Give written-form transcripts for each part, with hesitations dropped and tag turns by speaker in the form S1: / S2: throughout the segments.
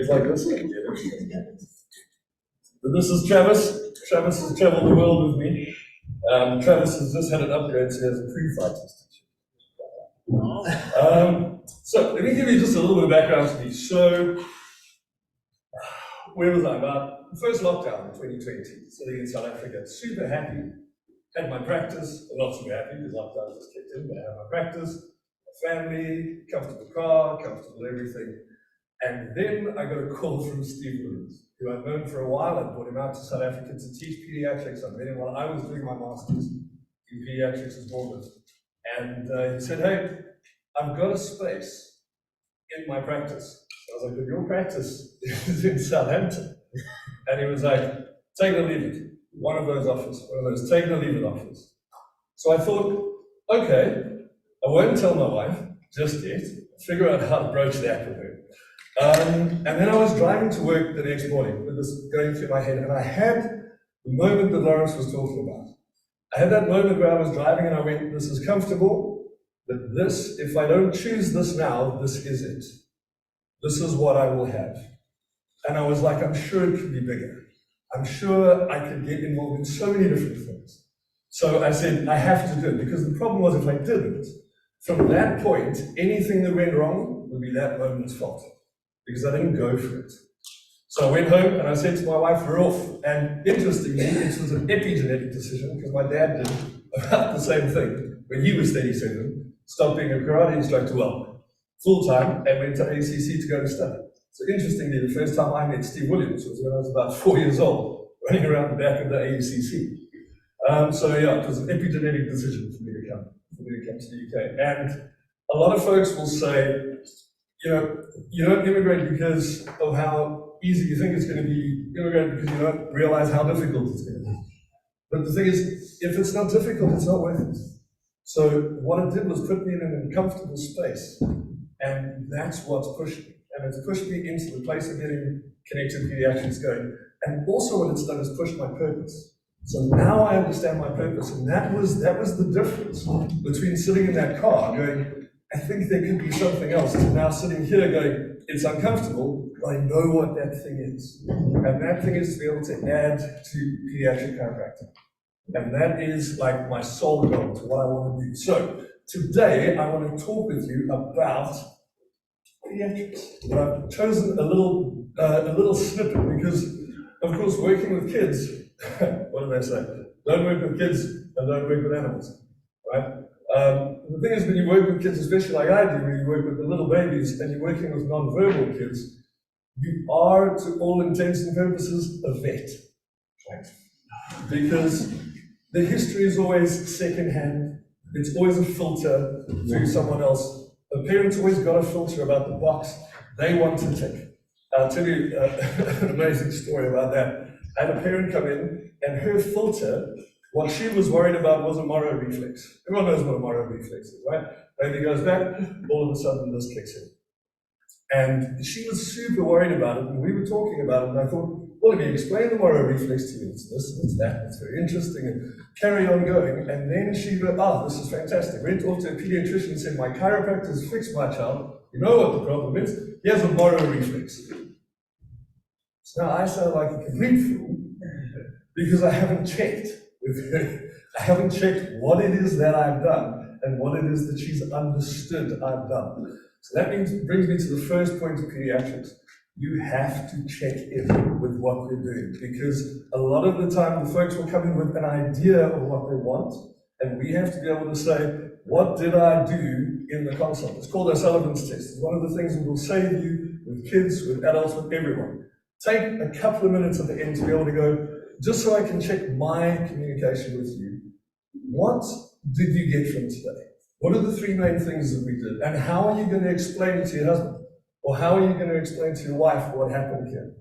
S1: things like this. But this is Travis. Travis has traveled the world with me. Travis has just had an upgrade, so he has a pre-flight testing. So let me give you just a little bit of background to me. So, where was I? About the first lockdown in 2020, sitting in South Africa, super happy. Had my practice, not super happy because lockdown just kicked in, but I had my practice, my family, comfortable car, comfortable everything. And then I got a call from Steve Marinus, who I'd known for a while. I brought him out to South Africa to teach pediatrics. I met him while I was doing my master's in pediatrics at Bournemouth. And he said, hey, I've got a space in my practice. So I was like, but your practice is in Southampton. And he was like, take it or leave it. One of those take it or leave it offers. So I thought, okay, I won't tell my wife just yet, figure out how to broach that with her. And then I was driving to work the next morning with this going through my head, and I had the moment that Lawrence was talking about. I had that moment where I was driving and I went, this is comfortable, but this, if I don't choose this now, this is it. This is what I will have. And I was like, I'm sure it could be bigger. I'm sure I could get involved in so many different things. So I said, I have to do it, because the problem was if I didn't, from that point, anything that went wrong would be that moment's fault, because I didn't go for it. So I went home and I said to my wife, we're off. And interestingly, it was an epigenetic decision, because my dad did about the same thing. When he was 37, stopped being a karate instructor, well, full-time, and went to ACC to go to study. So interestingly, the first time I met Steve Williams was when I was about 4 years old, running around the back of the ACC. So yeah, it was an epigenetic decision for me to come to the UK. And a lot of folks will say, you know, you don't immigrate because of how easy you think it's going to be. You immigrate because you don't realize how difficult it's going to be. But the thing is, if it's not difficult, it's not worth it. So what it did was put me in an uncomfortable space, and that's what's pushed me. And it's pushed me into the place of getting connected pediatrics going. And also what it's done is pushed my purpose. So now I understand my purpose, and that was the difference between sitting in that car going, I think there could be something else, to now sitting here going, it's uncomfortable, but I know what that thing is. And that thing is to be able to add to pediatric chiropractic. And that is like my sole goal to what I want to do. So today I want to talk with you about pediatrics. But I've chosen a little snippet because, of course, working with kids, what do they say? Don't work with kids and don't work with animals, right? The thing is, when you work with kids, especially like I do, when you work with the little babies and you're working with non-verbal kids, you are, to all intents and purposes, a vet, right? Because the history is always secondhand. It's always a filter through someone else. The parents always got a filter about the box they want to tick. I'll tell you an amazing story about that. I had a parent come in, and her filter, what she was worried about was a Moro reflex. Everyone knows what a Moro reflex is, right? Baby goes back, all of a sudden this kicks in. And she was super worried about it, and we were talking about it, and I thought, well, if you explain the Moro reflex to me, it's this, it's that, it's very interesting, and carry on going. And then she went, this is fantastic. Went off to a pediatrician and said, my chiropractor has fixed my child. You know what the problem is? He has a Moro reflex. So now I sound like a complete fool, because I haven't checked with her. I haven't checked what it is that I've done and what it is that she's understood I've done. So that brings me to the first point of pediatrics. You have to check in with what you're doing, because a lot of the time the folks will come in with an idea of what they want, and we have to be able to say, what did I do in the consult? It's called O'Sullivan's test. It's one of the things that will save you with kids, with adults, with everyone. Take a couple of minutes at the end to be able to go, just so I can check my communication with you. What did you get from today? What are the three main things that we did? And how are you going to explain it to your husband? Or how are you going to explain to your wife what happened here?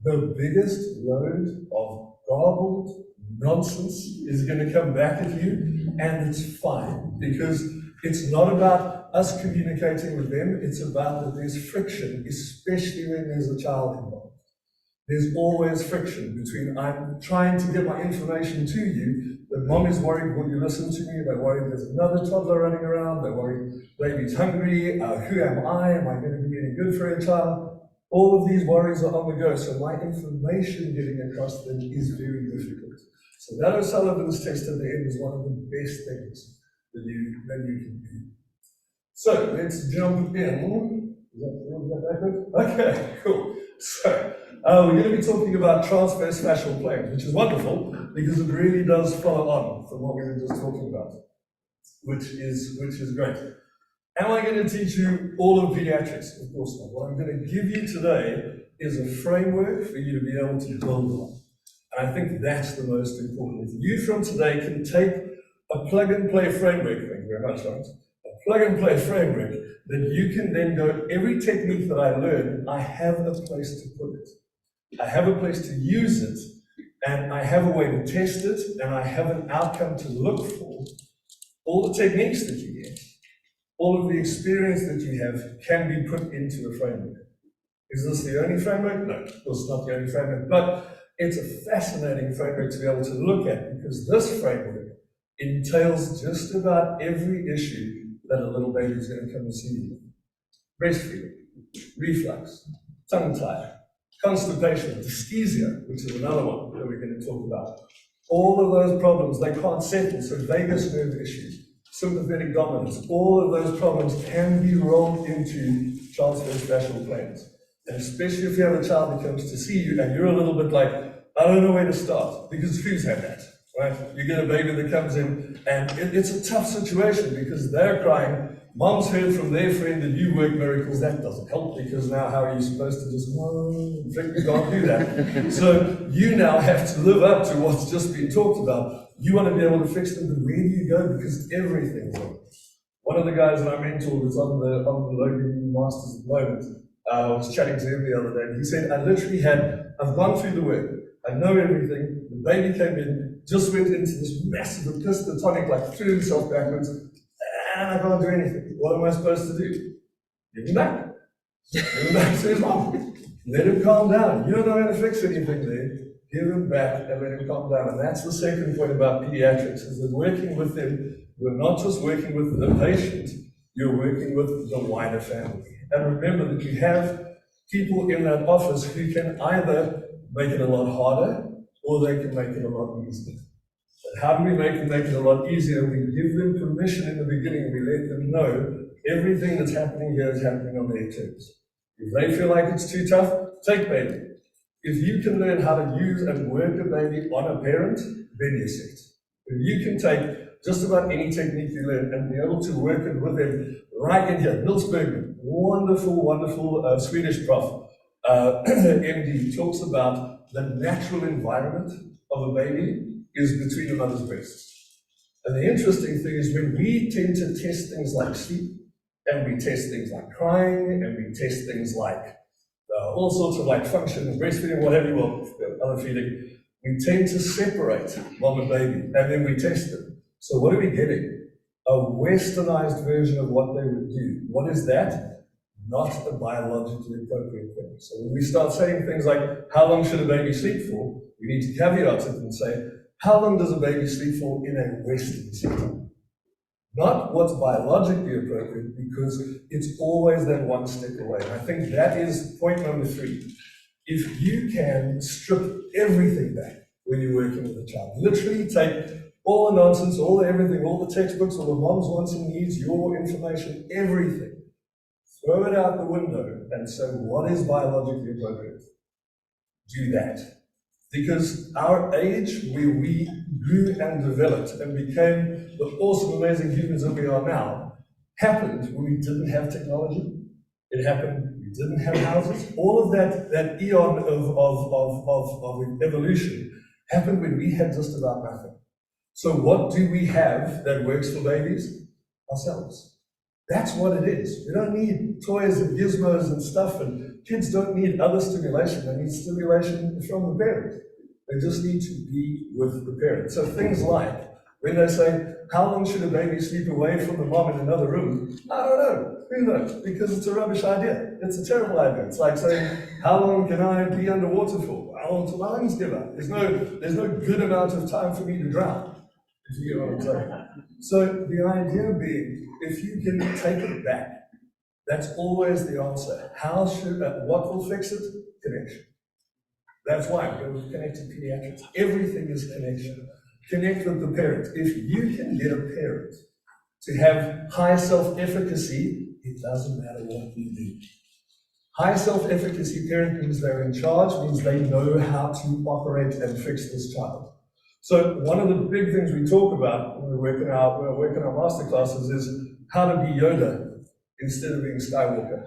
S1: The biggest load of garbled nonsense is going to come back at you, and it's fine, because it's not about us communicating with them, it's about that there's friction, especially when there's a child involved. There's always friction between, I'm trying to get my information to you, but mom is worried, will you listen to me? They're worried there's another toddler running around, they're worried baby's hungry, who am I going to be any good for a child? All of these worries are on the go, so my information getting across them is very difficult. So that O'Sullivan's test at the end is one of the best things that you can do. So let's jump in. Is that backward? Okay, cool. So we're going to be talking about transverse fascial planes, which is wonderful because it really does follow on from what we were just talking about, which is great. Am I going to teach you all of pediatrics? Of course not. What I'm going to give you today is a framework for you to be able to build on. And I think that's the most important. If you from today can take a plug-and-play framework, thank you very much, Lawrence, a plug-and-play framework, that you can then go, every technique that I learn, I have a place to put it. I have a place to use it, and I have a way to test it, and I have an outcome to look for. All the techniques that you get, all of the experience that you have can be put into a framework. Is this the only framework? No, of course not the only framework, but it's a fascinating framework to be able to look at because this framework entails just about every issue that a little baby is going to come and see you. Breastfeeding, reflux, tongue tie, constipation, dyschezia, which is another one that we're going to talk about. All of those problems, they can't settle, so vagus nerve issues, sympathetic dominance, all of those problems can be rolled into transverse fascial planes. And especially if you have a child that comes to see you and you're a little bit like, I don't know where to start, because who's had that, right? You get a baby that comes in and it's a tough situation because they're crying. Mom's heard from their friend that you work miracles. That doesn't help because now how are you supposed to just, you can't do that. So you now have to live up to what's just been talked about. You want to be able to fix them, but where do you go? Because everything's on. One of the guys that I mentored was on the Logan Masters at the moment. I was chatting to him the other day, and he said, I've gone through the work, I know everything, the baby came in, just went into this massive epistotonic, like threw himself backwards, and I can't do anything. What am I supposed to do? Give him back. Give him back to his mom. Let him calm down. You don't know how to fix anything there. Give him back and let him calm down. And that's the second point about pediatrics, is that working with them, you're not just working with the patient, you're working with the wider family. And remember that you have people in that office who can either make it a lot harder or they can make it a lot easier. And how do we make it a lot easier? We give them permission in the beginning. We let them know everything that's happening here is happening on their terms. If they feel like it's too tough, take baby. If you can learn how to use and work a baby on a parent, then you're set. If you can take just about any technique you learn and be able to work it with them right in here. Nils Bergman, wonderful Swedish prof, MD, talks about the natural environment of a baby is between a mother's breasts. And the interesting thing is when we tend to test things like sleep, and we test things like crying, and we test things like all sorts of like function, breastfeeding, whatever you want, other feeding, we tend to separate mom and baby, and then we test them. So what are we getting? A westernized version of what they would do. What is that? Not a biologically appropriate thing. So when we start saying things like, how long should a baby sleep for? We need to caveat it and say, how long does a baby sleep for in a Western setting? Not what's biologically appropriate, because it's always that one step away. And I think that is point number 3. If you can strip everything back when you're working with a child, literally take all the nonsense, all the everything, all the textbooks, all the mom's wants and needs, your information, everything, throw it out the window and say, what is biologically appropriate? Do that. Because our age, where we grew and developed and became the awesome, amazing humans that we are now, happened when we didn't have technology. It happened, we didn't have houses. All of that eon of evolution happened when we had just about nothing. So what do we have that works for babies? Ourselves. That's what it is. We don't need toys and gizmos and stuff, and kids don't need other stimulation. They need stimulation from the parent. They just need to be with the parent. So things like, when they say, how long should a baby sleep away from the mom in another room? I don't know. Who knows? Because it's a rubbish idea. It's a terrible idea. It's like saying, how long can I be underwater for? How long till my lungs give up? There's no good amount of time for me to drown, if you get what I'm saying. So the idea being, if you can take it back, That's always the answer. What will fix it? Connection. That's why we're connected pediatrics. Everything is connection. Connect with the parent. If you can get a parent to have high self-efficacy, it doesn't matter what you do. High self-efficacy parent means they're in charge, means they know how to operate and fix this child. So one of the big things we talk about when we're working our master classes is how to be Yoda instead of being Skywalker.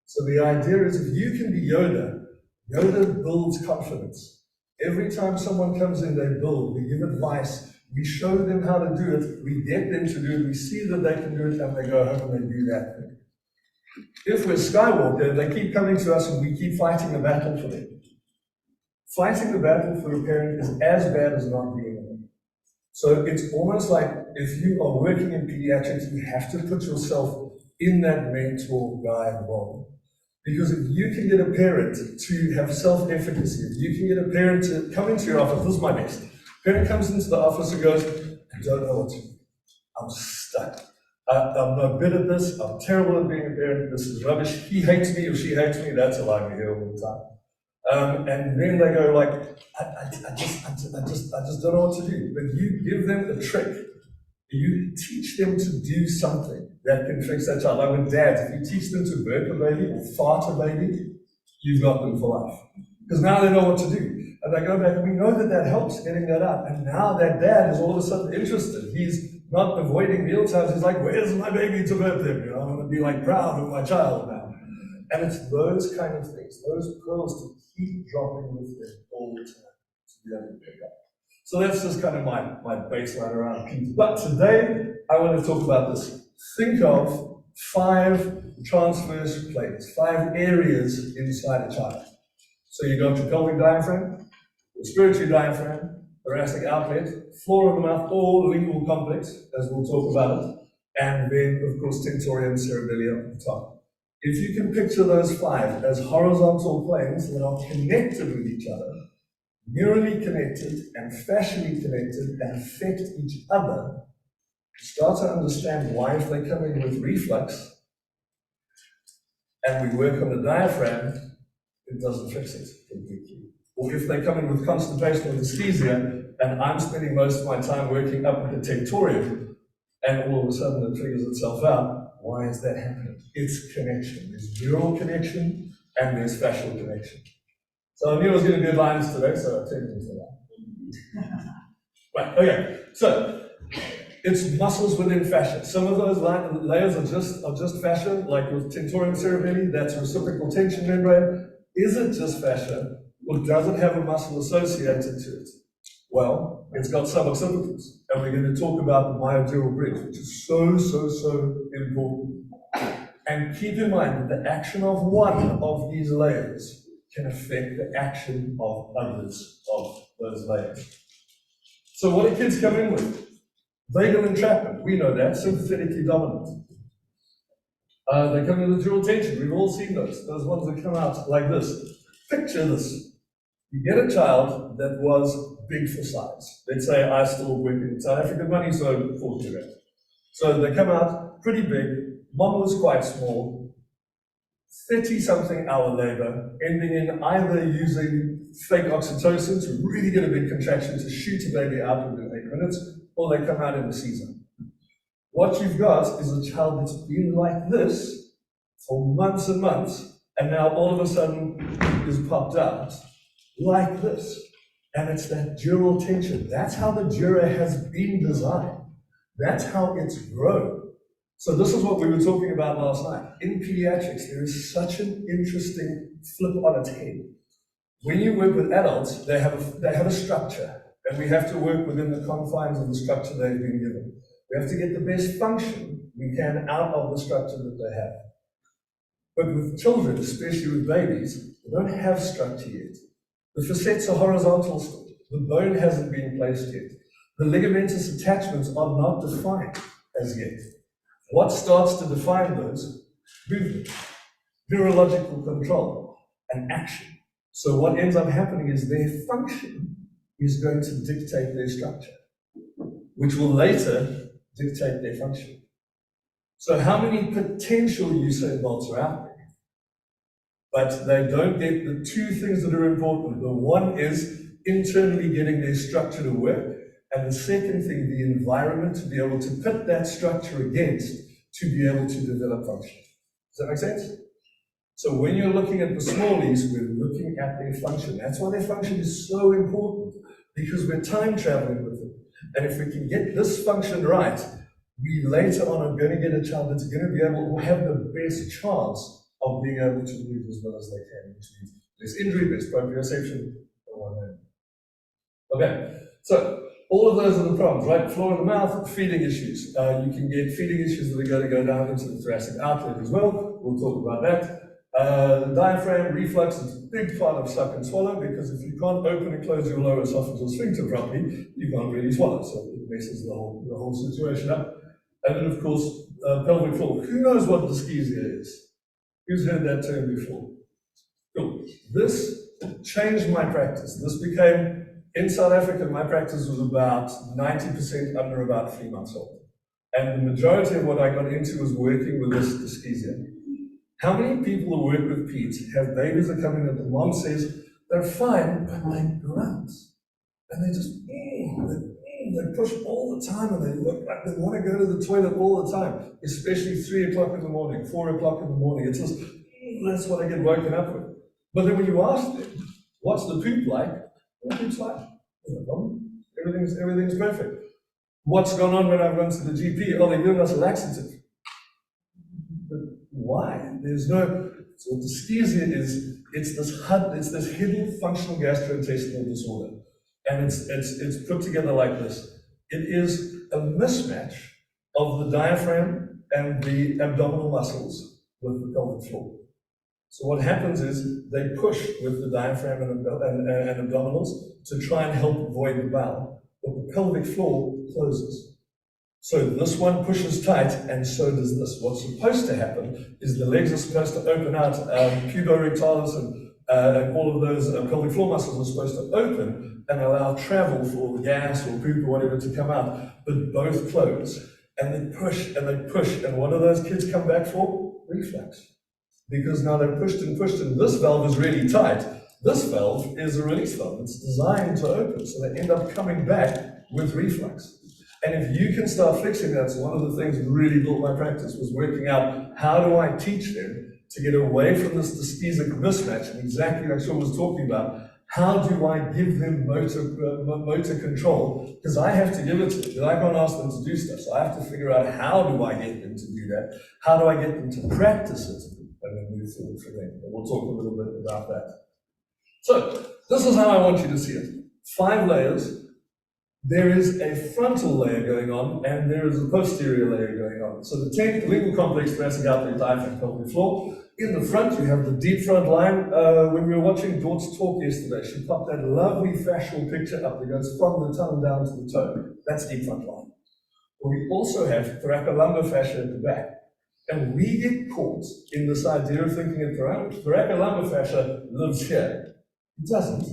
S1: So the idea is if you can be Yoda, Yoda builds confidence. Every time someone comes in, they build, we give advice, we show them how to do it, we get them to do it, we see that they can do it, and they go home and they do that thing. If we're Skywalker, they keep coming to us and we keep fighting a battle for them. Fighting the battle for a parent is as bad as not being one. So it's almost like if you are working in pediatrics, you have to put yourself in that mentor guide role. Because if you can get a parent to have self-efficacy, if you can get a parent to come into your office, this is my best. Parent comes into the office and goes, I don't know what to do. I'm stuck. I'm not good at this. I'm terrible at being a parent. This is rubbish. He hates me or she hates me. That's a lie we hear all the time. And then they go like, I just don't know what to do. But you give them a trick. You teach them to do something that can fix that child. Like with dads, if you teach them to burp a baby or fart a baby, you've got them for life. Because now they know what to do. And they go back, and we know that that helps getting that up. And now that dad is all of a sudden interested. He's not avoiding meal times. He's like, where's my baby to burp them? I want to be like proud of my child now. And it's those kind of things, those pearls to keep dropping with them all the time to be able to pick up. So that's just kind of my baseline around peace. But today, I want to talk about this. Think of 5 transverse planes, 5 areas inside a child. So you got your pelvic diaphragm, the respiratory diaphragm, thoracic outlet, floor of the mouth, or lingual complex, as we'll talk about it, and then, of course, tentorium cerebellar on the top. If you can picture those 5 as horizontal planes that are connected with each other, neurally connected and fascially connected and affect each other, start to understand why if they come in with reflux and we work on the diaphragm, it doesn't fix it completely. Or if they come in with constipation or dyschezia and I'm spending most of my time working up at the tentorium and all of a sudden it figures itself out, why is that happening? It's connection. There's neural connection and there's fascial connection. So I knew I was going to do lines today, so I turned into that. Right, okay. So it's muscles within fascia. Some of those layers are just fascia, like with tentorium cerebellar, that's reciprocal tension membrane. Is it just fascia, or does it have a muscle associated to it? Well, it's got suboccipitals, and we're going to talk about the myodural bridge, which is so important. And keep in mind that the action of one of these layers can affect the action of others of those layers. So what do kids come in with? Vagal entrapment, we know that, sympathetically dominant. They come in with dural tension, we've all seen those ones that come out like this. Picture this. You get a child that was big for size. Let's say I still work in South African money, so 40 grams. So they come out pretty big, mom was quite small, 30-something hour labor, ending in either using fake oxytocin to really get a big contraction to shoot a baby out within 8 minutes, or they come out in the Caesar. What you've got is a child that's been like this for months and months, and now all of a sudden is popped out like this. And it's that dural tension. That's how the dura has been designed. That's how it's grown. So this is what we were talking about last night. In pediatrics, there is such an interesting flip on its head. When you work with adults, they have a structure, and we have to work within the confines of the structure they've been given. We have to get the best function we can out of the structure that they have. But with children, especially with babies, they don't have structure yet. The facets are horizontal still. The bone hasn't been placed yet. The ligamentous attachments are not defined as yet. What starts to define those? Movement, neurological control, and action. So what ends up happening is their function is going to dictate their structure, which will later dictate their function. So how many potential Usain Bolts are out there? But they don't get the two things that are important. The one is internally getting their structure to work, and the second thing, the environment to be able to put that structure against to be able to develop function. Does that make sense? So when you're looking at the smallies, we're looking at their function. That's why their function is so important, because we're time traveling with them. And if we can get this function right, we later on are going to get a child that's going to be able to have the best chance of being able to move as well as they can, which means less injury, less proprioception, and okay, so all of those are the problems, right? Floor of the mouth, feeding issues. You can get feeding issues that are going to go down into the thoracic outlet as well. We'll talk about that. The diaphragm, reflux is a big part of suck and swallow, because if you can't open and close your lower esophageal sphincter properly, you can't really swallow. So it messes the whole situation up. And then, of course, pelvic floor. Who knows what dyschezia is? Who's heard that term before? Cool. This changed my practice. This became, in South Africa, my practice was about 90% under about 3 months old. And the majority of what I got into was working with this dyschezia. How many people who work with Pete have babies that come in and the mom says, they're fine, but they grunt. And they just, they push all the time, and they look like they want to go to the toilet all the time, especially 3 o'clock in the morning, 4 o'clock in the morning. It's just, that's what I get woken up with. But then when you ask them, what's the poop like? The poop's like, no problem. Everything's perfect. What's gone on when I've gone to the GP? Oh, they're giving us a laxative. But why? There's no, so dyschezia is, it's this hidden functional gastrointestinal disorder. And it's put together like this. It is a mismatch of the diaphragm and the abdominal muscles with the pelvic floor. So what happens is they push with the diaphragm and abdominals to try and help void the bowel, but the pelvic floor closes. So this one pushes tight, and so does this. What's supposed to happen is the legs are supposed to open out, puborectalis and all of those pelvic floor muscles are supposed to open and allow travel for gas or poop or whatever to come out, but both close. And they push and they push, and what do those kids come back for? Reflux. Because now they're pushed, and this valve is really tight. This valve is a release valve. It's designed to open, so they end up coming back with reflux. And if you can start fixing that, so one of the things that really built my practice was working out how do I teach them to get away from this dyschesic mismatch, and exactly like Sean was talking about, how do I give them motor control? Because I have to give it to them, because I can't ask them to do stuff. So I have to figure out how do I get them to do that? How do I get them to practice it? And then move forward from there. And we'll talk a little bit about that. So this is how I want you to see it. 5 layers. There is a frontal layer going on, and there is a posterior layer going on. So the tank, the lingual complex, thoracic outlet, diaphragm, pelvic floor. In the front, you have the deep front line. When we were watching Dort's talk yesterday, she popped that lovely fascial picture up that goes from the tongue down to the toe. That's deep front line. But we also have thoracolumbar fascia at the back. And we get caught in this idea of thinking that thoracolumbar fascia lives here. It doesn't.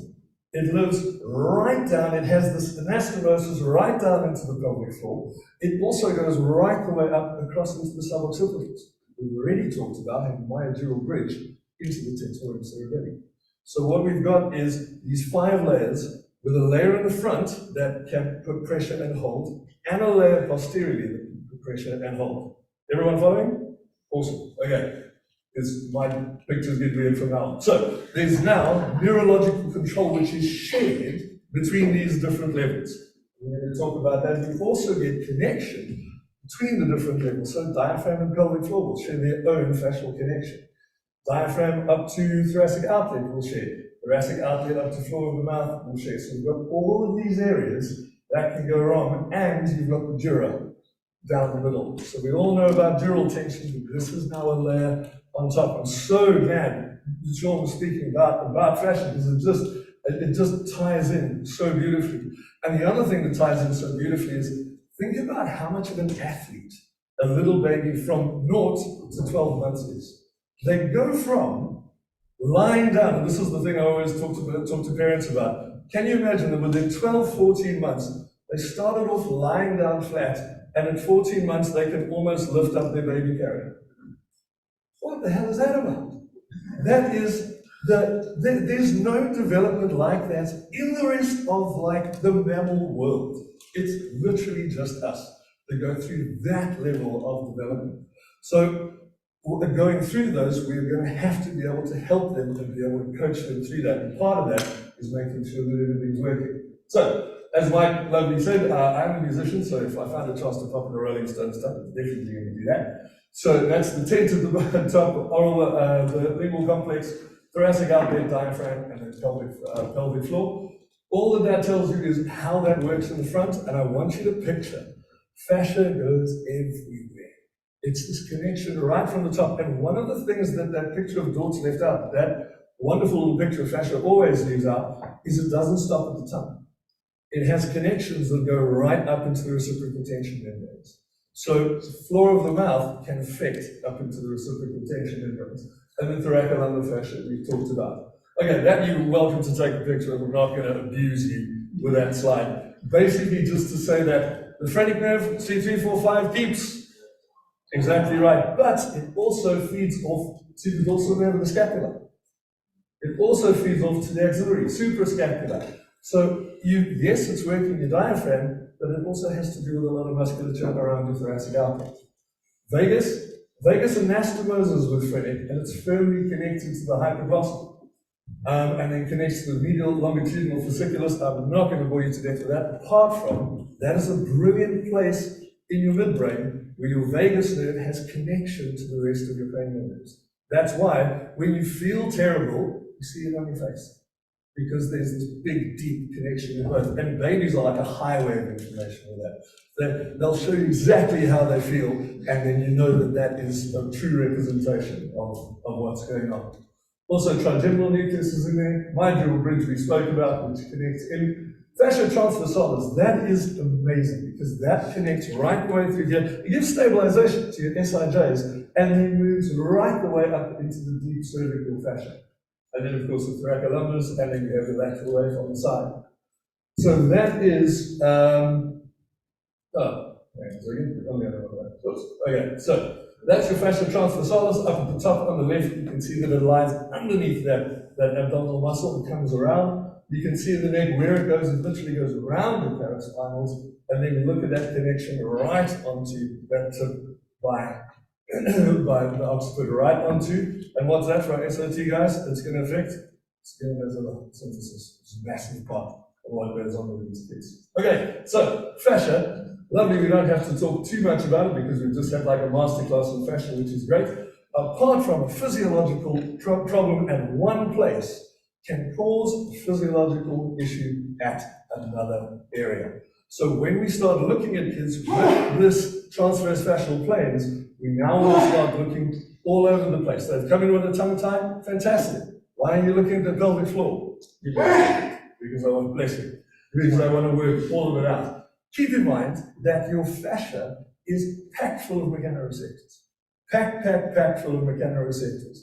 S1: It lives right down, it has this anastomosis right down into the pelvic floor. It also goes right the way up across into the suboccipitals. We've already talked about having myodural bridge into the tentorium cerebelli. So what we've got is these 5 layers with a layer in the front that can put pressure and hold, and a layer posteriorly that can put pressure and hold. Everyone following? Awesome. Okay. Because my pictures get weird from now on. So there's now neurological control which is shared between these different levels. We're going to talk about that. We also get connection between the different levels. So diaphragm and pelvic floor will share their own fascial connection. Diaphragm up to thoracic outlet will share. Thoracic outlet up to floor of the mouth will share. So you've got all of these areas that can go wrong, and you've got the dura down the middle. So we all know about dural tension, but this is now a layer on top. I'm so glad Sean was speaking about fascia, because it just ties in so beautifully. And the other thing that ties in so beautifully is, think about how much of an athlete a little baby from 0 to 12 months is. They go from lying down, and this is the thing I always talk to parents about. Can you imagine that within 12, 14 months, they started off lying down flat, and at 14 months they can almost lift up their baby carrier. What the hell is that about? That is there's no development like that in the rest of like the mammal world. It's literally just us that go through that level of development. So going through those, we're going to have to be able to help them and be able to coach them through that. And part of that is making sure that everything's working. So, as Mike lovely said, I'm a musician, so if I find a chance to pop in the Rolling Stones stuff, I'm definitely going to do that. So that's the tent at the top, oral, the lingual complex, thoracic outlet, diaphragm, and then pelvic floor. All of that tells you is how that works in the front, and I want you to picture fascia goes everywhere. It's this connection right from the top. And one of the things that that picture of Dort's left out, that wonderful little picture of fascia always leaves out, is it doesn't stop at the tongue. It has connections that go right up into the reciprocal tension membranes. So the floor of the mouth can affect up into the reciprocal tension membranes. And the thoracolumbar fascia we've talked about. Okay, that you're welcome to take a picture of. We're not going to abuse you with that slide. Basically, just to say that the phrenic nerve, C345, keeps. Exactly right. But it also feeds off to the dorsal nerve of the scapula. It also feeds off to the axillary, suprascapular. So yes, it's working your diaphragm, but it also has to do with a lot of musculature around your thoracic outlet. Vagus anastomoses with phrenic, and it's firmly connected to the hypoglossal. And then connects to the medial longitudinal fasciculus. I'm not going to bore you to death with that. Apart from, that is a brilliant place in your midbrain where your vagus nerve has connection to the rest of your cranial nerves. That's why when you feel terrible, you see it on your face. Because there's this big, deep connection in both. And babies are like a highway of information with that. They'll show you exactly how they feel, and then you know that that is a true representation of what's going on. Also, trigeminal nucleus is in there. Mydural bridge we spoke about, which connects in. Fascia transversalis, that is amazing, because that connects right the way through here. It gives stabilization to your SIJs, and then moves right the way up into the deep cervical fascia. And then, of course, the thoracolumbar, and then you have the lateral wave on the side. So that is, okay, so that's your fascia transversalis. Up at the top on the left, you can see that it lies underneath that abdominal muscle. It comes around. You can see in the neck where it goes. It literally goes around the paraspinals, and then you look at that connection right onto that tip by the occiput right onto. And what's that for our SOT, guys? It's going to affect skin mesothelial synthesis, which is a massive part of what goes on with these kids. Okay, so fascia, lovely. We don't have to talk too much about it because we just had like a masterclass on fascia, which is great. Apart from a physiological problem at one place, can cause a physiological issue at another area. So when we start looking at kids with this transverse fascial planes, we now want to start looking all over the place. They've come in with a tongue tie, fantastic. Why are you looking at the pelvic floor? Because I want to bless you. Because I want to work all of it out. Keep in mind that your fascia is packed full of mechanoreceptors. Packed full of mechanoreceptors.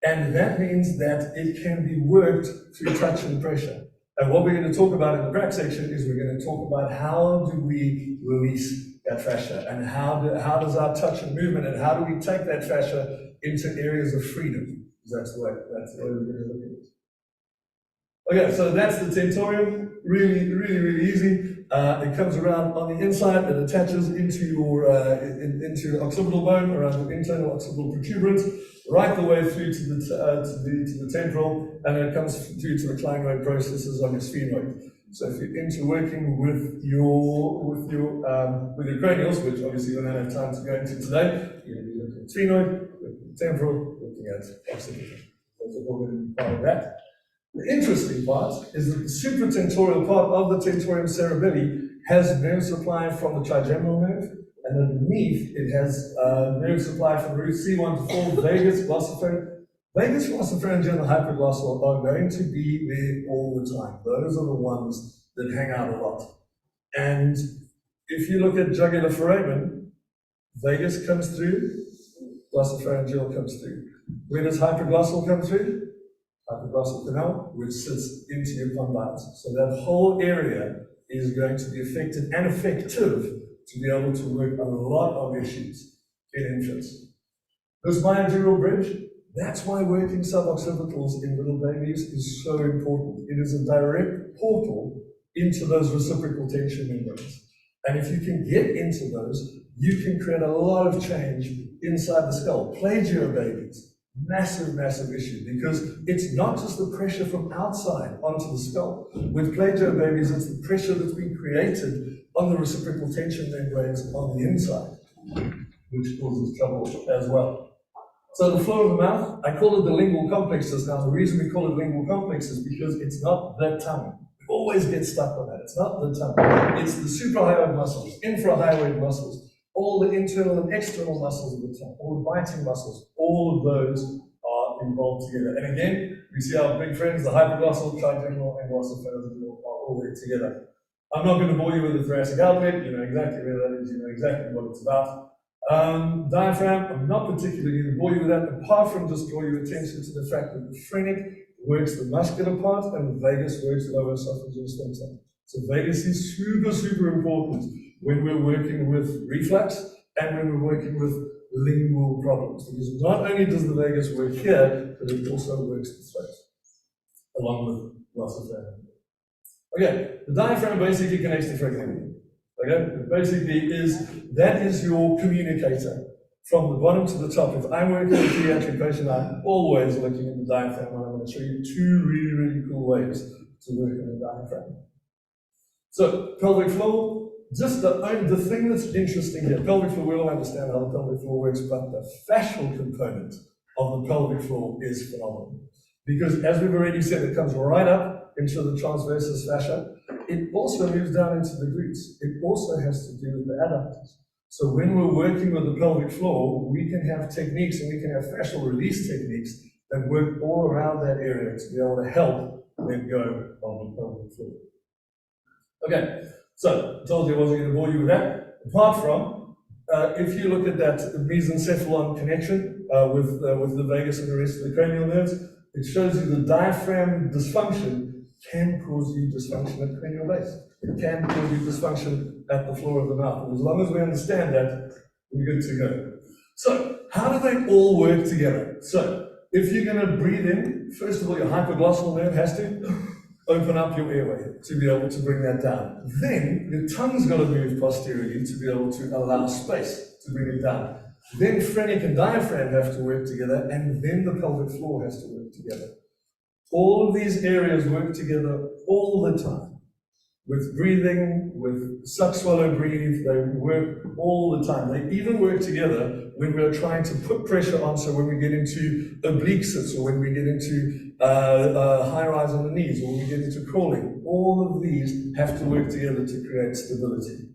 S1: And that means that it can be worked through touch and pressure. And what we're going to talk about in the prac section is we're going to talk about how do we release that fascia, and how does our touch and movement, and how do we take that fascia into areas of freedom. That's the way we're going to look at it. Okay, so that's the tentorium. Really easy. It comes around on the inside. It attaches into your occipital bone, around the internal occipital protuberance, right the way through to the temporal, and then it comes through to the clinoid processes on your sphenoid. So if you're into working with your cranials, which obviously we don't have time to go into today, you're going to be looking at sphenoid, looking at temporal, looking at occipital. Those are all going to be part of that. The interesting part is that the supratentorial part of the tentorium cerebelli has nerve supply from the trigeminal nerve, and underneath it has nerve supply from root C1 to 4, vagus, glossopharyngeal. Vagus, glossopharyngeal, and hypoglossal are going to be there all the time. Those are the ones that hang out a lot. And if you look at jugular foramen, vagus comes through, glossopharyngeal comes through. Where does hypoglossal come through? Hypoglossal canal, which sits into your condyles. So that whole area is going to be affected and effective to be able to work a lot of issues in infants. This myodural bridge, that's why working suboccipitals in little babies is so important. It is a direct portal into those reciprocal tension membranes. And if you can get into those, you can create a lot of change inside the skull. Plagio babies, massive, massive issue, because it's not just the pressure from outside onto the skull. With plagio babies, it's the pressure that's been created on the reciprocal tension membranes on the inside, which causes trouble as well. So the floor of the mouth, I call it the lingual complex just now. The reason we call it lingual complex is because it's not the tongue. We always get stuck on that. It's not the tongue. It's the suprahyoid muscles, infrahyoid muscles, all the internal and external muscles of the tongue, all the biting muscles, all of those are involved together. And again, we see our big friends, the hypoglossal, trigeminal, and glossopharyngeal are all there together. I'm not going to bore you with the thoracic outlet. You know exactly where that is. You know exactly what it's about. Diaphragm, I'm not particularly going to bore you with that, apart from just draw your attention to the fact that the phrenic works the muscular part and the vagus works the lower esophageal sphincter. So vagus is super, super important when we're working with reflux and when we're working with lingual problems. Because not only does the vagus work here, but it also works the throat, along with glossopharyngeal. Okay, the diaphragm basically connects to frenulum. Okay, it basically that is your communicator from the bottom to the top. If I'm working with a pediatric patient, I'm always looking at the diaphragm, and I'm going to show you two really, really cool ways to work in the diaphragm. So, pelvic floor, just the thing that's interesting here, pelvic floor, we all understand how the pelvic floor works, but the fascial component of the pelvic floor is phenomenal. Because as we've already said, it comes right up into the transversus fascia. It also moves down into the glutes. It also has to do with the adductors. So when we're working with the pelvic floor, we can have techniques and we can have fascial release techniques that work all around that area to be able to help them go on the pelvic floor. Okay, so I told you I wasn't going to bore you with that. Apart from, if you look at that mesencephalon connection with the vagus and the rest of the cranial nerves, it shows you the diaphragm dysfunction can cause you dysfunction at the cranial base. It can cause you dysfunction at the floor of the mouth. And as long as we understand that, we're good to go. So, how do they all work together? So, if you're going to breathe in, first of all, your hypoglossal nerve has to open up your airway to be able to bring that down. Then, your tongue's got to move posteriorly to be able to allow space to bring it down. Then, phrenic and diaphragm have to work together, and then the pelvic floor has to work together. All of these areas work together all the time. With breathing, with suck, swallow, breathe, they work all the time. They even work together when we're trying to put pressure on, so when we get into oblique sits, or when we get into high rise on the knees, or when we get into crawling. All of these have to work together to create stability.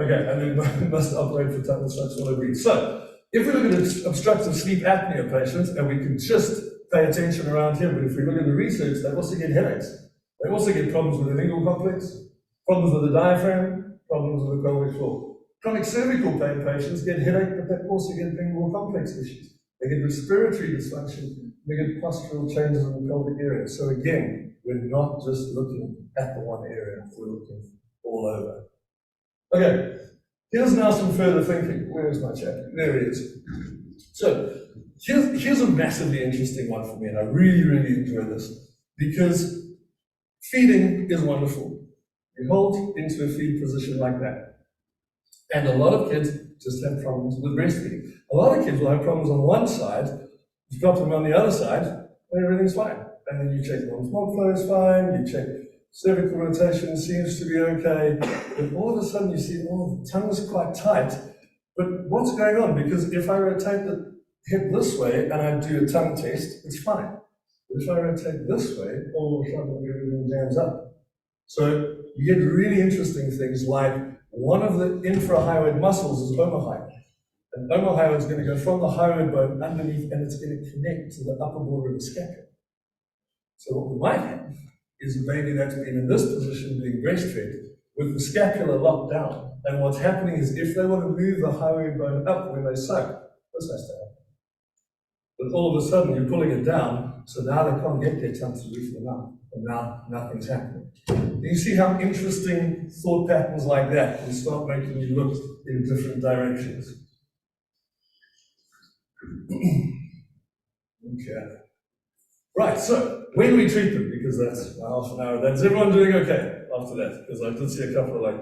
S1: Okay, and then we must operate for tongue, suck, swallow, breathe. So, if we look at obstructive sleep apnea patients, and we can just pay attention around here, but if we look at the research, they also get headaches. They also get problems with the lingual complex, problems with the diaphragm, problems with the pelvic floor. Chronic cervical pain patients get headache, but they also get lingual complex issues. They get respiratory dysfunction, they get postural changes in the pelvic area. So again, we're not just looking at the one area, we're looking all over. Okay. Here's now some further thinking. Where is my chat? There it is. So, here's a massively interesting one for me, and I really, really enjoy this, because feeding is wonderful. You hold into a feed position like that. And a lot of kids just have problems with breastfeeding. A lot of kids will have problems on one side, you drop them on the other side, and everything's fine. And then you check mom's milk flow is fine, you check cervical rotation seems to be okay, but all of a sudden you see, oh, the tongue is quite tight, but what's going on? Because if I rotate the hip this way and I do a tongue test, it's fine. But if I rotate this way, all of a sudden everything jams up. So you get really interesting things like one of the infrahyoid muscles is omohyoid. And omohyoid is going to go from the hyoid bone underneath, and it's going to connect to the upper border of the scapula. So what we might have is a baby that's been in this position being breastfed with the scapula locked down. And what's happening is if they want to move the hyoid bone up when they suck, this has to happen. But all of a sudden you're pulling it down, So now they can't get their tongue to reach them out, and now nothing's happening. You see how interesting thought patterns like that will start making you look in different directions. Okay. Right, so when we treat them, because that's my half an hour, that's everyone doing okay after that? Because I did see a couple of like,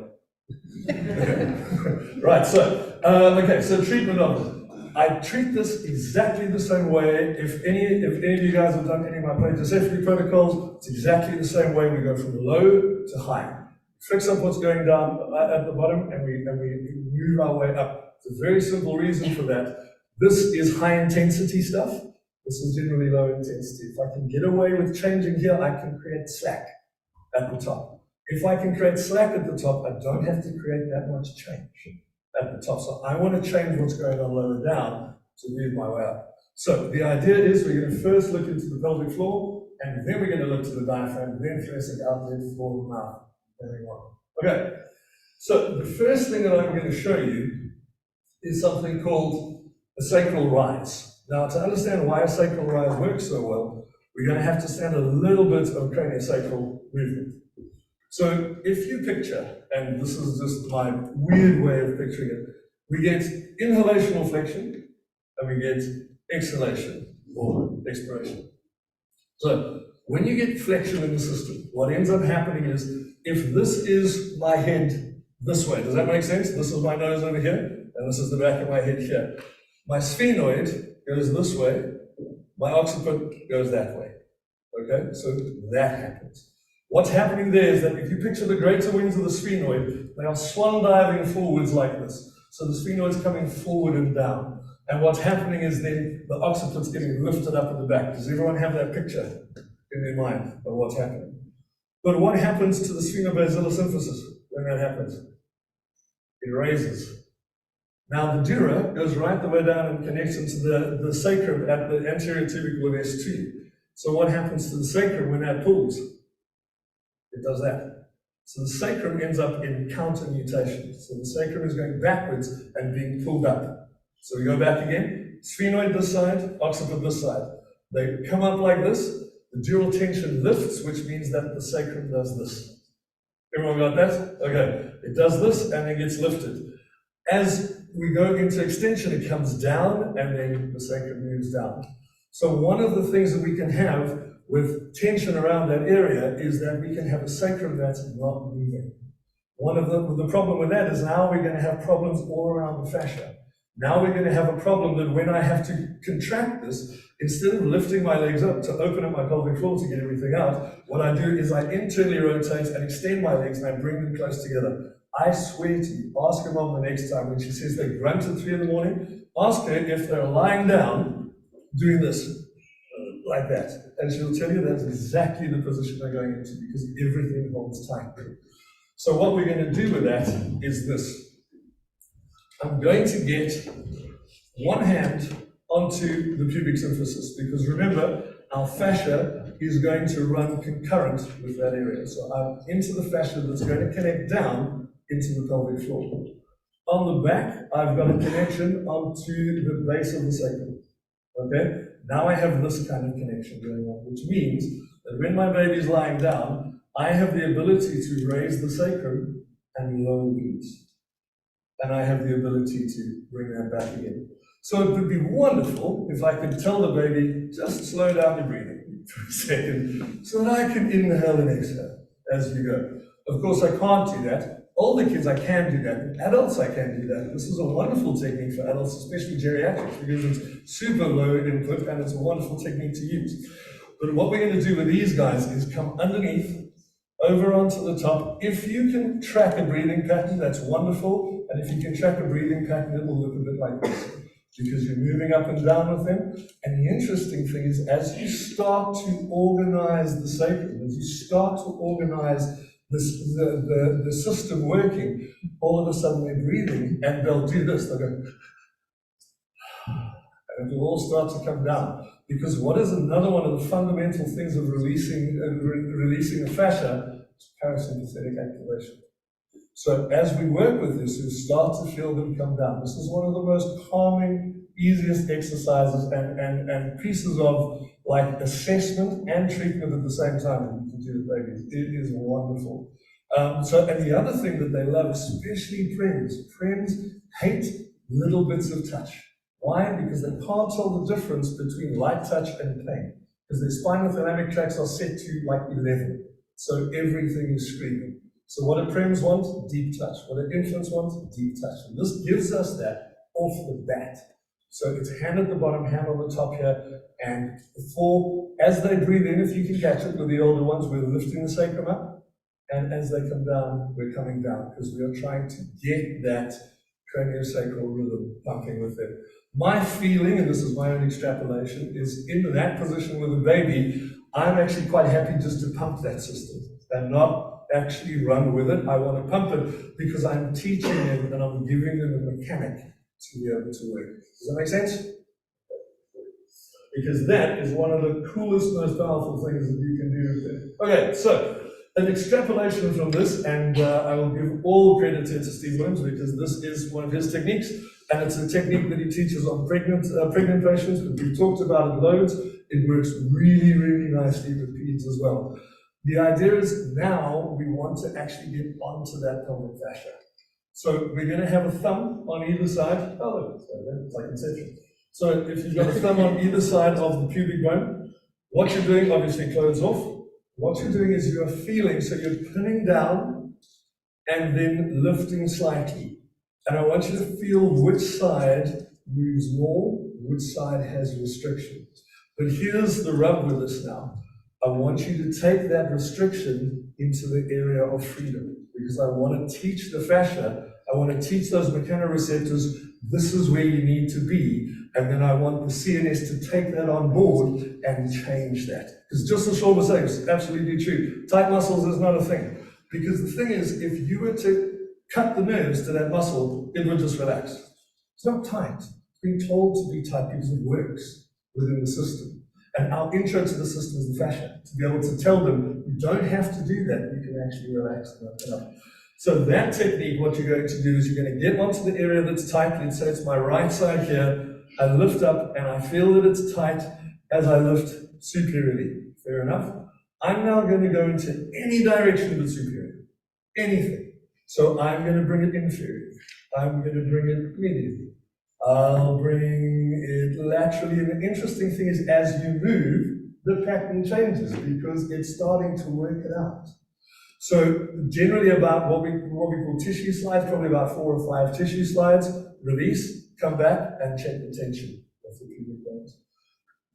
S1: okay. Right, so treatment of them. I treat this exactly the same way. If any of you guys have done any of my plagioccephaly protocols, it's exactly the same way. We go from low to high. Fix up what's going down at the bottom, and we move our way up. It's a very simple reason for that. This is high intensity stuff. This is generally low intensity. If I can get away with changing here, I can create slack at the top. If I can create slack at the top, I don't have to create that much change at the top. So I want to change what's going on lower down to move my way up. So the idea is we're going to first look into the pelvic floor, and then we're going to look to the diaphragm, then thoracic outlet, floor of the mouth, and then on. Okay, so the first thing that I'm going to show you is something called a sacral rise. Now, to understand why a sacral rise works so well, we're going to have to stand a little bit of craniosacral movement. So if you picture, and this is just my weird way of picturing it, we get inhalational flexion and we get exhalation or expiration. So when you get flexion in the system, what ends up happening is, if this is my head this way, does that make sense? This is my nose over here, and this is the back of my head here. My sphenoid goes this way, my occiput goes that way. Okay, so that happens. What's happening there is that if you picture the greater wings of the sphenoid, they are swan diving forwards like this. So the sphenoid's coming forward and down. And what's happening is then the occiput's getting lifted up at the back. Does everyone have that picture in their mind of what's happening? But what happens to the sphenobasilar symphysis when that happens? It raises. Now the dura goes right the way down and connects into the sacrum at the anterior tubercle of S2. So what happens to the sacrum when that pulls? It does that. So the sacrum ends up in counter mutation. So the sacrum is going backwards and being pulled up. So we go back again, sphenoid this side, occiput this side. They come up like this, the dural tension lifts, which means that the sacrum does this. Everyone got that? Okay, it does this and then gets lifted. As we go into extension, it comes down and then the sacrum moves down. So one of the things that we can have with tension around that area is that we can have a sacrum that's not moving. One of the problem with that is now we're going to have problems all around the fascia. Now we're going to have a problem that when I have to contract this, instead of lifting my legs up to open up my pelvic floor to get everything out, what I do is I internally rotate and extend my legs and I bring them close together. I swear to you, ask your mom the next time when she says they grunt at 3 in the morning, ask her if they're lying down doing this. Like that, and she'll tell you that's exactly the position they're going into because everything holds tight. So what we're going to do with that is this. I'm going to get one hand onto the pubic symphysis because remember, our fascia is going to run concurrent with that area. So I'm into the fascia that's going to connect down into the pelvic floor. On the back, I've got a connection onto the base of the sacrum. Okay? Now I have this kind of connection going on, which means that when my baby's lying down, I have the ability to raise the sacrum and lower the glutes. And I have the ability to bring that back again. So it would be wonderful if I could tell the baby, just slow down your breathing for a second, so that I can inhale and exhale as we go. Of course, I can't do that. Older kids, I can do that. Adults, I can do that. This is a wonderful technique for adults, especially geriatrics, because it's super low input and it's a wonderful technique to use. But what we're going to do with these guys is come underneath, over onto the top. If you can track a breathing pattern, that's wonderful. And if you can track a breathing pattern, it will look a bit like this, because you're moving up and down with them. And the interesting thing is, as you start to organize the sacrum, as you start to organize the system working, all of a sudden they're breathing and they'll do this, they'll go, and it will all start to come down. Because what is another one of the fundamental things of releasing the fascia? Parasympathetic activation. So as we work with this, we start to feel them come down. This is one of the most calming, easiest exercises and pieces of like assessment and treatment at the same time that you can do with babies. It is wonderful. And the other thing that they love, especially prems hate little bits of touch. Why? Because they can't tell the difference between light touch and pain. Because their spinal thalamic tracts are set to like 11. So everything is screaming. So what do prems want? Deep touch. What do infants want? Deep touch. And this gives us that off the bat. So it's hand at the bottom, hand on the top here, and as they breathe in, if you can catch it with the older ones, we're lifting the sacrum up, and as they come down, we're coming down, because we are trying to get that craniosacral rhythm pumping with them. My feeling, and this is my own extrapolation, is in that position with a baby, I'm actually quite happy just to pump that system and not actually run with it. I want to pump it because I'm teaching them and I'm giving them a mechanic to be able to work. Does that make sense? Because that is one of the coolest, most powerful things that you can do with them. Okay, so an extrapolation from this, and I will give all credit to Steve Williams because this is one of his techniques, and it's a technique that he teaches on pregnant patients, but we've talked about it loads. It works really, really nicely with peds as well. The idea is now we want to actually get onto that pelvic fascia. So we're going to have a thumb on either side. Oh, look, it's like Inception. So if you've got a thumb on either side of the pubic bone, what you're doing, obviously clothes off, what you're doing is you're feeling, so you're pinning down and then lifting slightly. And I want you to feel which side moves more, which side has restriction. But here's the rub with this now. I want you to take that restriction into the area of freedom, because I want to teach the fascia, I want to teach those mechanoreceptors, this is where you need to be, and then I want the CNS to take that on board and change that. Because just as Sean was saying, it's absolutely true. Tight muscles is not a thing. Because the thing is, if you were to cut the nerves to that muscle, it would just relax. It's not tight. It's being told to be tight because it works within the system. And our intro to the system is the fascia, to be able to tell them, you don't have to do that, you can actually relax and open up. So that technique, what you're going to do is you're going to get onto the area that's tight. Let's say it's my right side here. I lift up and I feel that it's tight as I lift superiorly. Fair enough. I'm now going to go into any direction but superior. Anything. So I'm going to bring it inferior. I'm going to bring it medially. I'll bring it laterally, and the interesting thing is as you move, the pattern changes because it's starting to work it out. So generally about what we call tissue slides, probably about 4 or 5 tissue slides, release, come back, and check the tension of the pubic bones.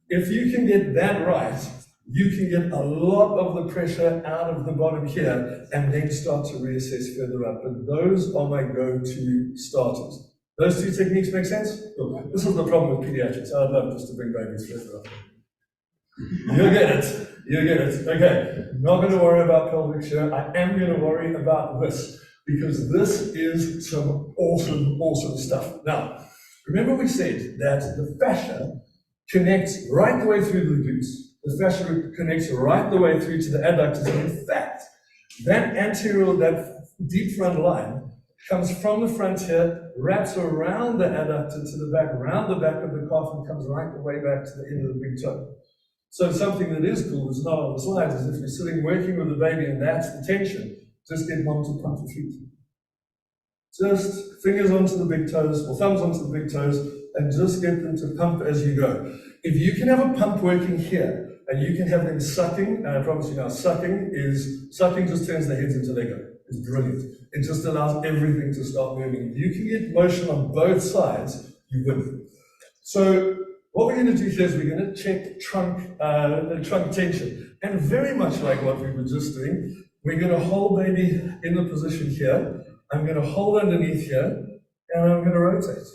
S1: If you can get that right, you can get a lot of the pressure out of the bottom here and then start to reassess further up. But those are my go-to starters. Those 2 techniques make sense? Cool. This is the problem with pediatrics. I'd love just to bring babies further up. You get it. You get it. Okay. Not going to worry about pelvic shear. I am going to worry about this, because this is some awesome, awesome stuff. Now, remember we said that the fascia connects right the way through the glutes. The fascia connects right the way through to the adductors. And in fact, that anterior, that deep front line, comes from the front here, wraps around the adductor to the back, around the back of the calf, and comes right the way back to the end of the big toe. So something that is cool, that's not on the slides, is if you're sitting working with a baby and that's the tension, just get mom to pump the feet. Just fingers onto the big toes, or thumbs onto the big toes, and just get them to pump as you go. If you can have a pump working here, and you can have them sucking, and I promise you now, sucking just turns their heads into Lego. It's brilliant. It just allows everything to start moving. If you can get motion on both sides, you win. So what we're going to do here is we're going to check trunk tension. And very much like what we were just doing, we're going to hold baby in the position here. I'm going to hold underneath here, and I'm going to rotate.